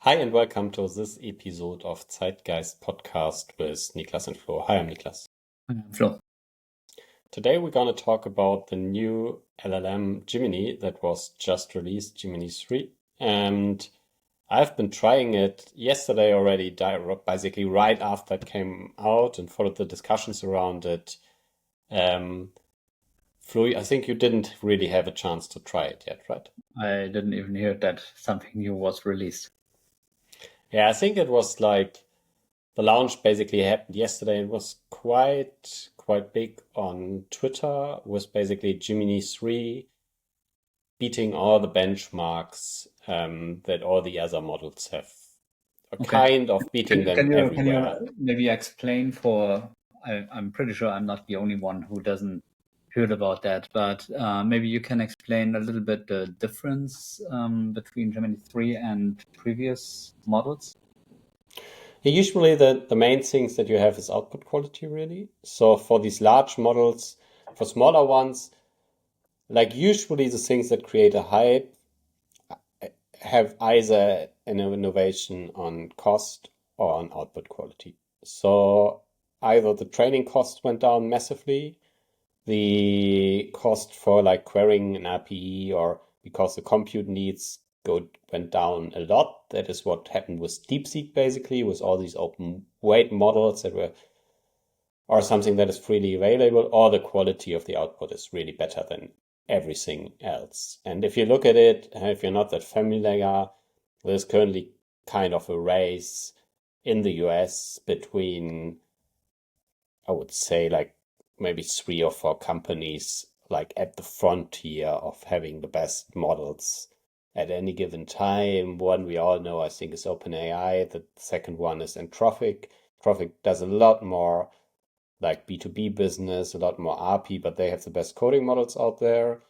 Hi and welcome to this episode of Zeitgeist podcast with Niklas and Flo. Hi, I'm Niklas. Flo. Today we're going to talk about the new LLM Gemini that was just released, Gemini 3. And I've been trying it yesterday already, basically right after it came out and followed the discussions around it. Flo, I think you didn't really have a chance to try it yet, right? I didn't even hear that something new was released. Yeah, I think it was like the launch basically happened yesterday and was quite big on Twitter, with basically Gemini 3 beating all the benchmarks that all the other models have, or Okay. kind of beating them Can you everywhere. maybe explain I'm pretty sure I'm not the only one who doesn't heard about that, but maybe you can explain a little bit the difference between Gemini 3 and previous models. Usually the main things that you have is output quality, really. So for these large models, for smaller ones, like usually the things that create a hype have either an innovation on cost or on output quality. So either the training cost went down massively, the cost for like querying an RPE, or because the compute needs went down a lot. That is what happened with DeepSeek, basically, with all these open weight models that were, or something that is freely available, or the quality of the output is really better than everything else. And if you look at it, if you're not that familiar, there's currently kind of a race in the US between, I would say, like maybe 3 or 4 companies like at the frontier of having the best models at any given time. One we all know, I think, is OpenAI. The second one is Anthropic. Anthropic does a lot more like B2B business, a lot more RP, but they have the best coding models out there.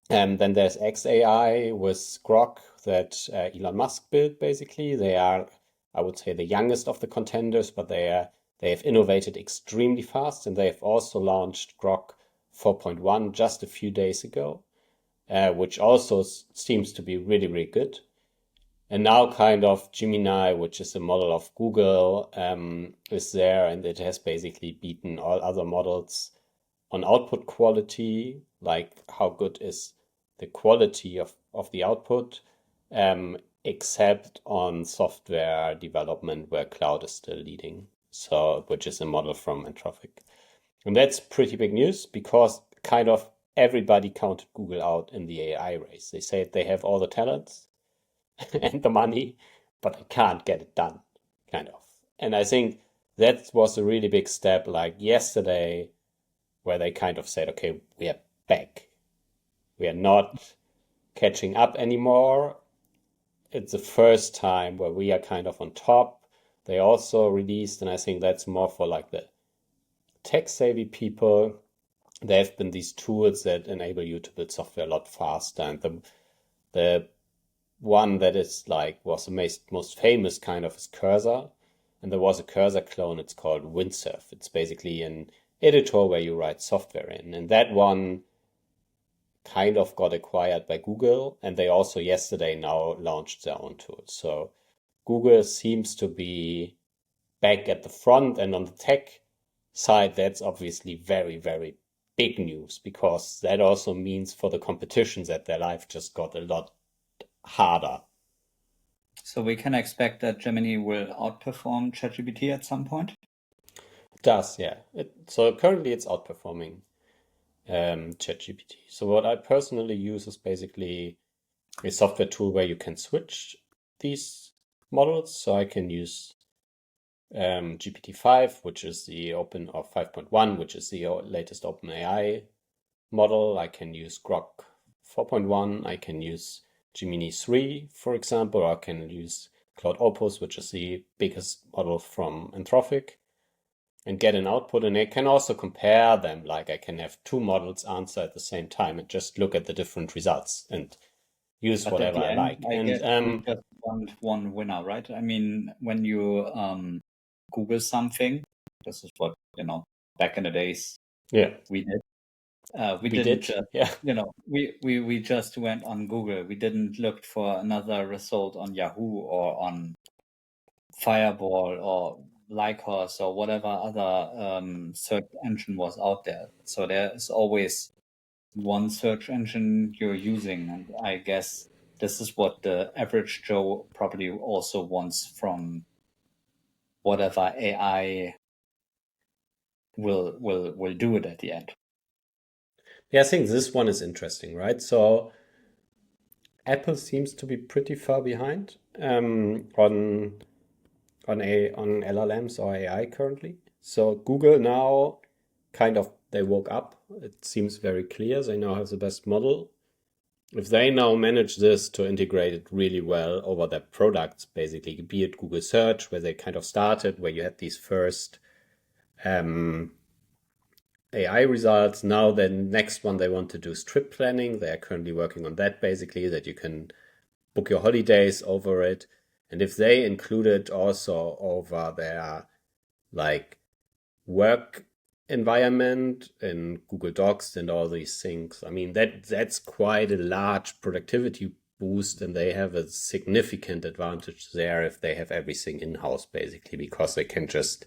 And then there's XAI with Grok that Elon Musk built, basically. They are, I would say, the youngest of the contenders, but they have innovated extremely fast, and they have also launched Grok 4.1 just a few days ago, which also seems to be really, really good. And now kind of Gemini, which is a model of Google, is there, and it has basically beaten all other models on output quality, like how good is the quality of the output, except on software development where cloud is still leading. So, which is a model from Anthropic. And that's pretty big news because kind of everybody counted Google out in the AI race. They said they have all the talents and the money, but I can't get it done, kind of. And I think that was a really big step, like yesterday, where they kind of said, okay, we are back. We are not catching up anymore. It's the first time where we are kind of on top. They also released, and I think that's more for like the tech savvy people. There have been these tools that enable you to build software a lot faster. And the one that is like was the most famous kind of is Cursor, and there was a Cursor clone. It's called Windsurf. It's basically an editor where you write software in, and that one kind of got acquired by Google, and they also yesterday now launched their own tool. So Google seems to be back at the front, and on the tech side, that's obviously very, very big news, because that also means for the competition that their life just got a lot harder. So we can expect that Gemini will outperform ChatGPT at some point. It does, yeah. So currently it's outperforming ChatGPT. So what I personally use is basically a software tool where you can switch these models. So I can use GPT-5, which is the open, or 5.1, which is the latest OpenAI model. I can use Grok 4.1. I can use Gemini 3, for example, or I can use Cloud Opus, which is the biggest model from Anthropic, and get an output. And I can also compare them. Like I can have two models answer at the same time and just look at the different results and use But at whatever the I end, like. I And guess you just want one winner, right? I mean, when you Google something, this is what, back in the days yeah, we did. We We didn't did, just, yeah. we just went on Google. We didn't look for another result on Yahoo or on Fireball or Lycos or whatever other search engine was out there. So there is always one search engine you're using, and I guess this is what the average Joe probably also wants from whatever AI will do it at the end. Yeah, I think this one is interesting, right? So Apple seems to be pretty far behind on LLMs or AI currently. So Google now kind of they woke up. It seems very clear. They now have the best model. If they now manage this to integrate it really well over their products, basically, be it Google Search, where they kind of started, where you had these first AI results. Now, the next one they want to do is trip planning. They are currently working on that, basically, that you can book your holidays over it. And if they include it also over their like work environment in Google Docs and all these things, I mean that's quite a large productivity boost, and they have a significant advantage there if they have everything in-house, basically, because they can just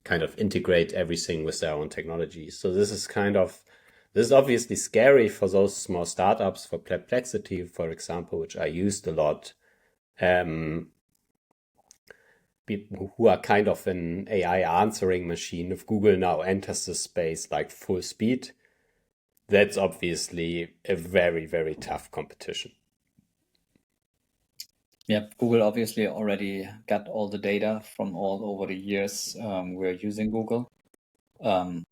kind of integrate everything with their own technology. So this is obviously scary for those small startups, for Perplexity, for example, which I used a lot, who are kind of an AI answering machine. If Google now enters the space like full speed, that's obviously a very, very tough competition. Yeah, Google obviously already got all the data from all over the years we're using Google.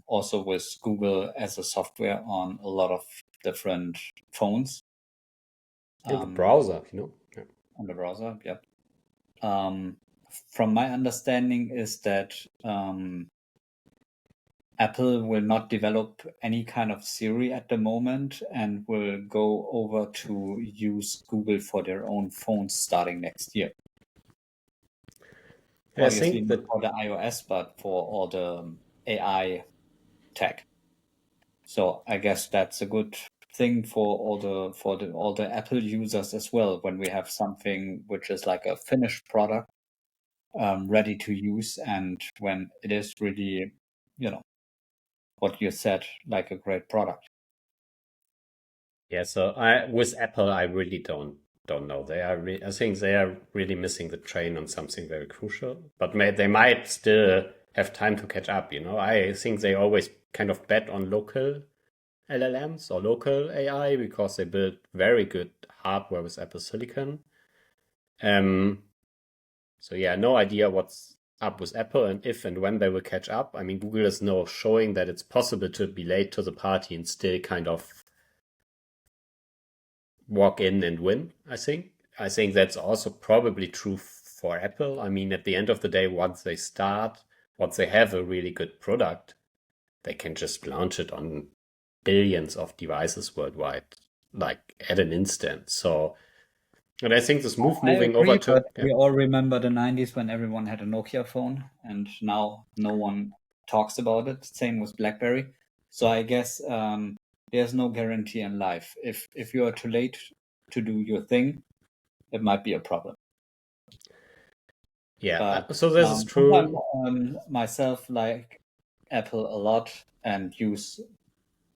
Also with Google as a software on a lot of different phones. In the browser, Yeah. On the browser, yep. From my understanding is that Apple will not develop any kind of Siri at the moment and will go over to use Google for their own phones starting next year. I Obviously think not that for the iOS, but for all the AI tech. So I guess that's a good thing for all the Apple users as well. When we have something which is like a finished product, ready to use, and when it is really, what you said, like a great product. yeah. So with Apple, I really don't know. I think they are really missing the train on something very crucial. But they might still have time to catch up. I think they always kind of bet on local LLMs or local AI because they build very good hardware with Apple Silicon. So yeah, no idea what's up with Apple and if and when they will catch up. I mean, Google is now showing that it's possible to be late to the party and still kind of walk in and win, I think. I think that's also probably true for Apple. I mean, at the end of the day, once they have a really good product, they can just launch it on billions of devices worldwide, like at an instant. So, and I think this I moving over agree, to, but we all remember the 90s when everyone had a Nokia phone, and now no one talks about it. Same with Blackberry. So I guess there's no guarantee in life. If you are too late to do your thing, it might be a problem. yeah, But so this is true. myself like Apple a lot and use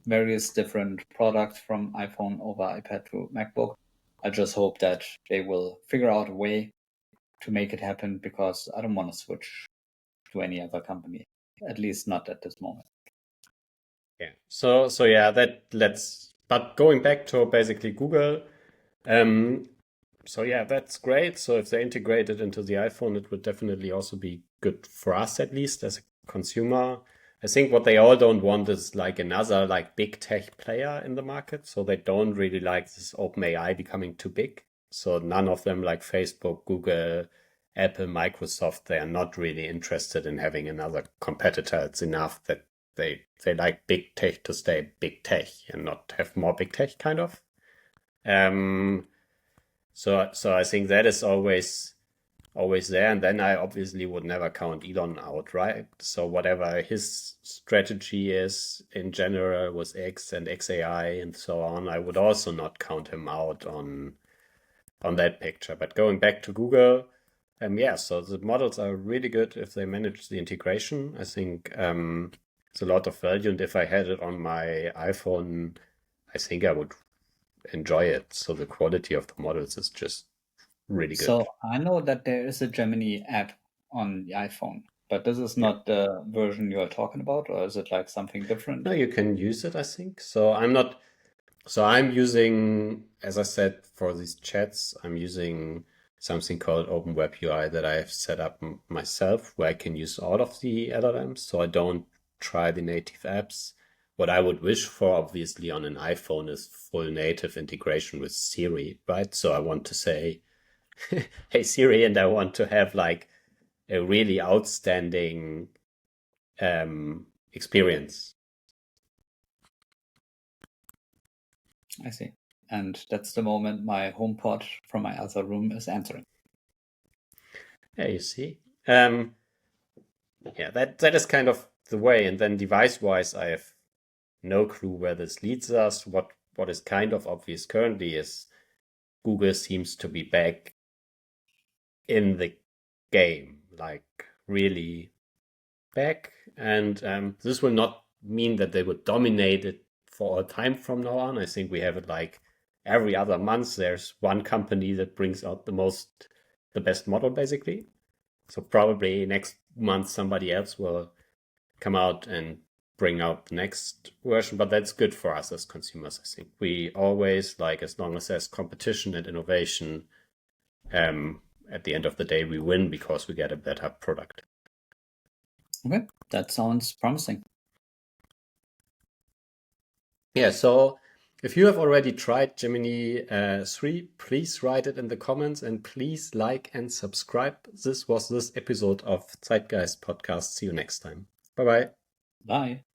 various different products from iPhone over iPad to MacBook. I just hope that they will figure out a way to make it happen, because I don't want to switch to any other company, at least not at this moment. Yeah. So yeah, but going back to basically Google, so yeah, that's great. So if they integrate it into the iPhone, it would definitely also be good for us, at least as a consumer. I think what they all don't want is like another like big tech player in the market. So they don't really like this OpenAI becoming too big. So none of them, like Facebook, Google, Apple, Microsoft, they are not really interested in having another competitor. It's enough that they like big tech to stay big tech and not have more big tech, kind of. So I think that is always always there. And then I obviously would never count Elon out, right? So whatever his strategy is in general with X and XAI and so on, I would also not count him out on that picture. But going back to Google, yeah, so the models are really good if they manage the integration. I think it's a lot of value, and if I had it on my iPhone, I think I would enjoy it. So the quality of the models is just really good. So I know that there is a Gemini app on the iPhone, but this is not the version you are talking about, or is it like something different? No, you can use it, I think. So I'm using, as I said, for these chats, I'm using something called OpenWebUI that I have set up myself, where I can use all of the LLMs. So I don't try the native apps. What I would wish for, obviously, on an iPhone is full native integration with Siri, right? So I want to say, hey Siri, and I want to have like a really outstanding experience. I see. And that's the moment my HomePod from my other room is answering. Yeah, you see. Yeah, that is kind of the way. And then device-wise, I have no clue where this leads us. What is kind of obvious currently is Google seems to be back in the game, like really back. And this will not mean that they would dominate it for all time from now on. I think we have it like every other month. There's one company that brings out the best model, basically. So probably next month somebody else will come out and bring out the next version, but that's good for us as consumers. I think we always like, as long as there's competition and innovation, at the end of the day, we win because we get a better product. Okay, that sounds promising. Yeah, so if you have already tried Gemini 3, please write it in the comments and please like and subscribe. This was this episode of Zeitgeist podcast. See you next time. Bye-bye. Bye.